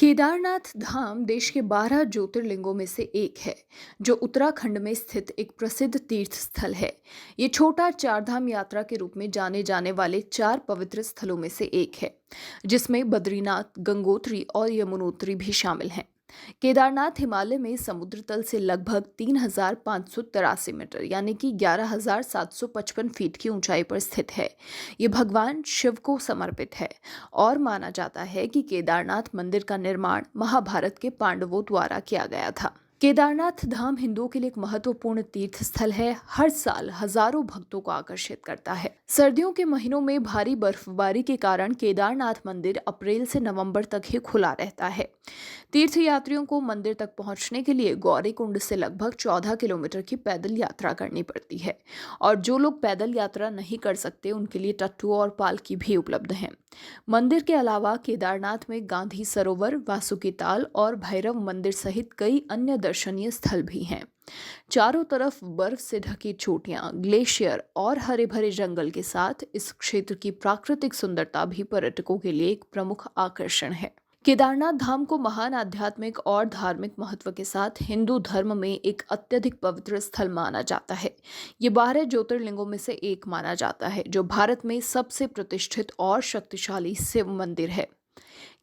केदारनाथ धाम देश के 12 ज्योतिर्लिंगों में से एक है, जो उत्तराखंड में स्थित एक प्रसिद्ध तीर्थ स्थल है। ये छोटा चारधाम यात्रा के रूप में जाने जाने वाले 4 पवित्र स्थलों में से एक है, जिसमें बद्रीनाथ, गंगोत्री और यमुनोत्री भी शामिल हैं। केदारनाथ हिमालय में समुद्र तल से लगभग 3,583 मीटर यानी कि 11,755 फीट की ऊंचाई पर स्थित है। ये भगवान शिव को समर्पित है और माना जाता है कि केदारनाथ मंदिर का निर्माण महाभारत के पांडवों द्वारा किया गया था। केदारनाथ धाम हिंदुओं के लिए एक महत्वपूर्ण तीर्थ स्थल है। हर साल हजारों भक्तों को आकर्षित करता है। सर्दियों के महीनों में भारी बर्फबारी के कारण केदारनाथ मंदिर अप्रैल से नवंबर तक ही खुला रहता है। तीर्थयात्रियों को मंदिर तक पहुंचने के लिए गौरीकुंड से लगभग 14 किलोमीटर की पैदल यात्रा करनी पड़ती है और जो लोग पैदल यात्रा नहीं कर सकते उनके लिए टट्टू और पालकी भी उपलब्ध हैं। मंदिर के अलावा केदारनाथ में गांधी सरोवर, वासुकी ताल और भैरव मंदिर सहित कई अन्य दर्शनीय स्थल भी हैं। चारों तरफ बर्फ से ढकी चोटियां, ग्लेशियर और हरे भरे जंगल के साथ इस क्षेत्र की प्राकृतिक सुंदरता भी पर्यटकों के लिए एक प्रमुख आकर्षण है। केदारनाथ धाम को महान आध्यात्मिक और धार्मिक महत्व के साथ हिंदू धर्म में एक अत्यधिक पवित्र स्थल माना जाता है। ये 12 ज्योतिर्लिंगों में से एक माना जाता है, जो भारत में सबसे प्रतिष्ठित और शक्तिशाली शिव मंदिर है।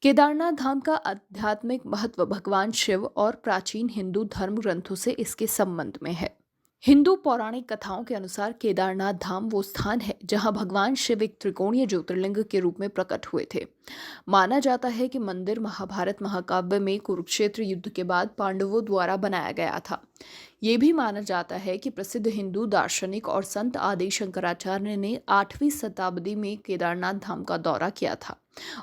केदारनाथ धाम का आध्यात्मिक महत्व भगवान शिव और प्राचीन हिंदू धर्म ग्रंथों से इसके संबंध में है। हिंदू पौराणिक कथाओं के अनुसार केदारनाथ धाम वो स्थान है जहां भगवान शिव एक त्रिकोणीय ज्योतिर्लिंग के रूप में प्रकट हुए थे। माना जाता है कि मंदिर महाभारत महाकाव्य में कुरुक्षेत्र युद्ध के बाद पांडवों द्वारा बनाया गया था। ये भी माना जाता है कि प्रसिद्ध हिंदू दार्शनिक और संत आदि शंकराचार्य ने 8वीं शताब्दी में केदारनाथ धाम का दौरा किया था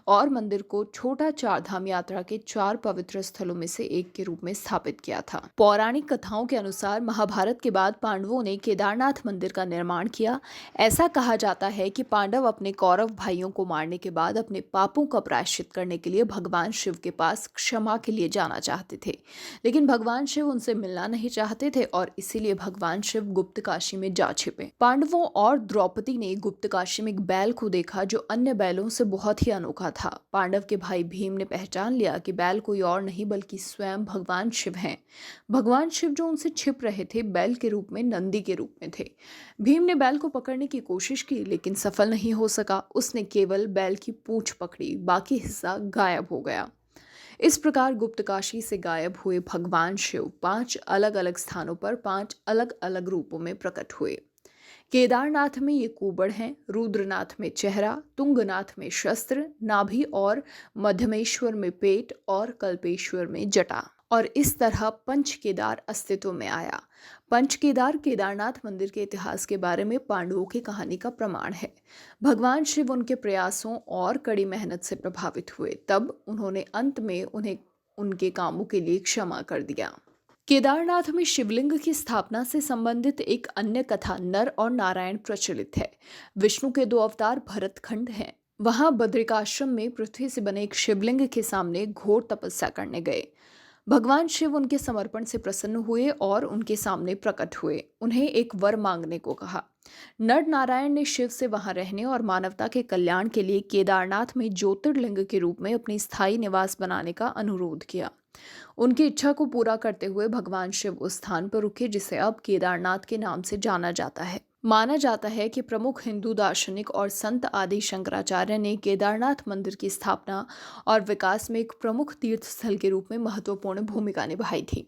और मंदिर को छोटा चारधाम यात्रा के 4 पवित्र स्थलों में से एक के रूप में स्थापित किया था। पौराणिक कथाओं के अनुसार महाभारत के बाद पांडवों ने केदारनाथ मंदिर का निर्माण किया। ऐसा कहा जाता है कि पांडव अपने कौरव भाइयों को मारने के बाद अपने पापों का प्रायश्चित करने के लिए भगवान शिव के पास क्षमा के लिए जाना चाहते थे, लेकिन भगवान शिव उनसे मिलना नहीं चाहते थे और इसीलिए भगवान शिव गुप्त काशी में जा छिपे। पांडवों और द्रौपदी ने गुप्त काशी में एक बैल को देखा जो अन्य बैलों से बहुत ही अनोखा था। पांडव के भाई भीम ने पहचान लिया कि बैल कोई और नहीं बल्कि स्वयं भगवान शिव हैं। भगवान शिव जो उनसे छिप रहे थे बैल के रूप में, नंदी के रूप में थे। भीम ने बैल को पकड़ने की कोशिश की लेकिन सफल नहीं हो सका। उसने केवल बैल की पूंछ पकड़ी, बाकी हिस्सा गायब हो गया। इस प्रकार गुप्त काशी से गायब हुए भगवान शिव 5 अलग अलग स्थानों पर 5 अलग अलग रूपों में प्रकट हुए। केदारनाथ में ये कुबड़ हैं, रुद्रनाथ में चेहरा, तुंगनाथ में शस्त्र, नाभि और मध्यमेश्वर में पेट और कल्पेश्वर में जटा। और इस तरह पंच केदार अस्तित्व में आया। पंच केदार केदारनाथ मंदिर के इतिहास के बारे में पांडवों की कहानी का प्रमाण है। भगवान शिव उनके प्रयासों और कड़ी मेहनत से प्रभावित हुए, तब उन्होंने अंत में उन्हें उनके कामों के लिए क्षमा कर दिया। केदारनाथ में शिवलिंग की स्थापना से संबंधित एक अन्य कथा नर और नारायण प्रचलित है। विष्णु के 2 अवतार भरतखंड हैं। वहां बद्रिकाश्रम में पृथ्वी से बने एक शिवलिंग के सामने घोर तपस्या करने गए। भगवान शिव उनके समर्पण से प्रसन्न हुए और उनके सामने प्रकट हुए। उन्हें एक वर मांगने को कहा। नर नारायण ने शिव से वहां रहने और मानवता के कल्याण के लिए केदारनाथ में ज्योतिर्लिंग के रूप में अपनी स्थायी निवास बनाने का अनुरोध किया। उनकी इच्छा को पूरा करते हुए भगवान शिव उस स्थान पर रुके जिसे अब केदारनाथ के नाम से जाना जाता है। माना जाता है कि प्रमुख हिंदू दार्शनिक और संत आदि शंकराचार्य ने केदारनाथ मंदिर की स्थापना और विकास में एक प्रमुख तीर्थ स्थल के रूप में महत्वपूर्ण भूमिका निभाई थी।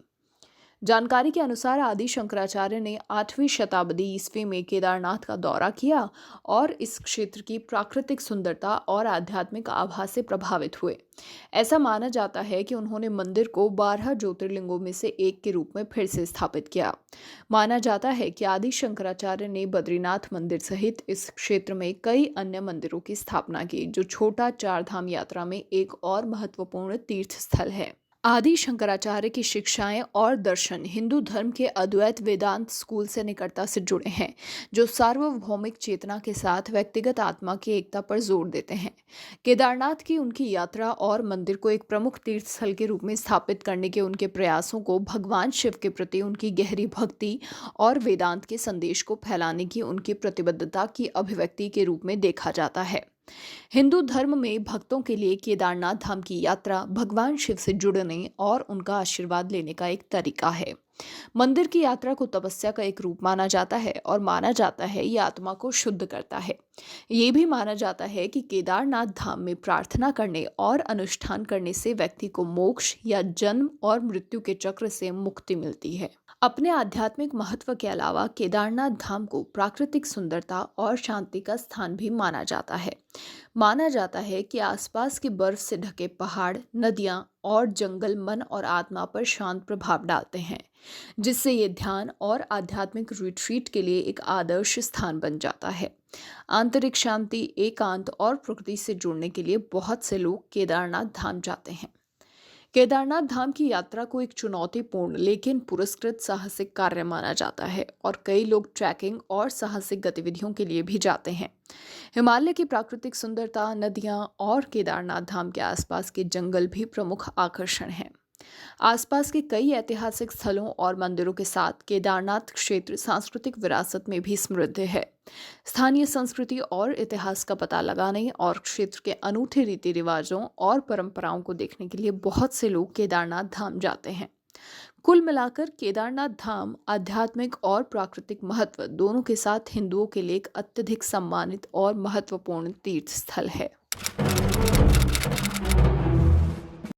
जानकारी के अनुसार आदि शंकराचार्य ने 8वीं शताब्दी ईस्वी में केदारनाथ का दौरा किया और इस क्षेत्र की प्राकृतिक सुंदरता और आध्यात्मिक आभा से प्रभावित हुए। ऐसा माना जाता है कि उन्होंने मंदिर को 12 ज्योतिर्लिंगों में से एक के रूप में फिर से स्थापित किया। माना जाता है कि आदि शंकराचार्य ने बद्रीनाथ मंदिर सहित इस क्षेत्र में कई अन्य मंदिरों की स्थापना की, जो छोटा चारधाम यात्रा में एक और महत्वपूर्ण तीर्थ स्थल है। आदि शंकराचार्य की शिक्षाएं और दर्शन हिंदू धर्म के अद्वैत वेदांत स्कूल से निकटता से जुड़े हैं, जो सार्वभौमिक चेतना के साथ व्यक्तिगत आत्मा की एकता पर जोर देते हैं। केदारनाथ की उनकी यात्रा और मंदिर को एक प्रमुख तीर्थ स्थल के रूप में स्थापित करने के उनके प्रयासों को भगवान शिव के प्रति उनकी गहरी भक्ति और वेदांत के संदेश को फैलाने की उनकी प्रतिबद्धता की अभिव्यक्ति के रूप में देखा जाता है। हिंदू धर्म में भक्तों के लिए केदारनाथ धाम की यात्रा भगवान शिव से जुड़ने और उनका आशीर्वाद लेने का एक तरीका है। मंदिर की यात्रा को तपस्या का एक रूप माना जाता है और माना जाता है ये आत्मा को शुद्ध करता है। ये भी माना जाता है कि केदारनाथ धाम में प्रार्थना करने और अनुष्ठान करने से व्यक्ति को मोक्ष या जन्म और मृत्यु के चक्र से मुक्ति मिलती है। अपने आध्यात्मिक महत्व के अलावा केदारनाथ धाम को प्राकृतिक सुंदरता और शांति का स्थान भी माना जाता है। माना जाता है कि आसपास के बर्फ से ढके पहाड़, नदियां और जंगल मन और आत्मा पर शांत प्रभाव डालते हैं, जिससे ये ध्यान और आध्यात्मिक रिट्रीट के लिए एक आदर्श स्थान बन जाता है। आंतरिक शांति, एकांत और प्रकृति से जुड़ने के लिए बहुत से लोग केदारनाथ धाम जाते हैं। केदारनाथ धाम की यात्रा को एक चुनौतीपूर्ण लेकिन पुरस्कृत साहसिक कार्य माना जाता है और कई लोग ट्रैकिंग और साहसिक गतिविधियों के लिए भी जाते हैं। हिमालय की प्राकृतिक सुंदरता, नदियां और केदारनाथ धाम के आसपास के जंगल भी प्रमुख आकर्षण हैं। आसपास के कई ऐतिहासिक स्थलों और मंदिरों के साथ केदारनाथ क्षेत्र सांस्कृतिक विरासत में भी समृद्ध है। स्थानीय संस्कृति और इतिहास का पता लगाने और क्षेत्र के अनूठे रीति रिवाजों और परंपराओं को देखने के लिए बहुत से लोग केदारनाथ धाम जाते हैं। कुल मिलाकर केदारनाथ धाम आध्यात्मिक और प्राकृतिक महत्व दोनों के साथ हिंदुओं के लिए एक अत्यधिक सम्मानित और महत्वपूर्ण तीर्थ स्थल है।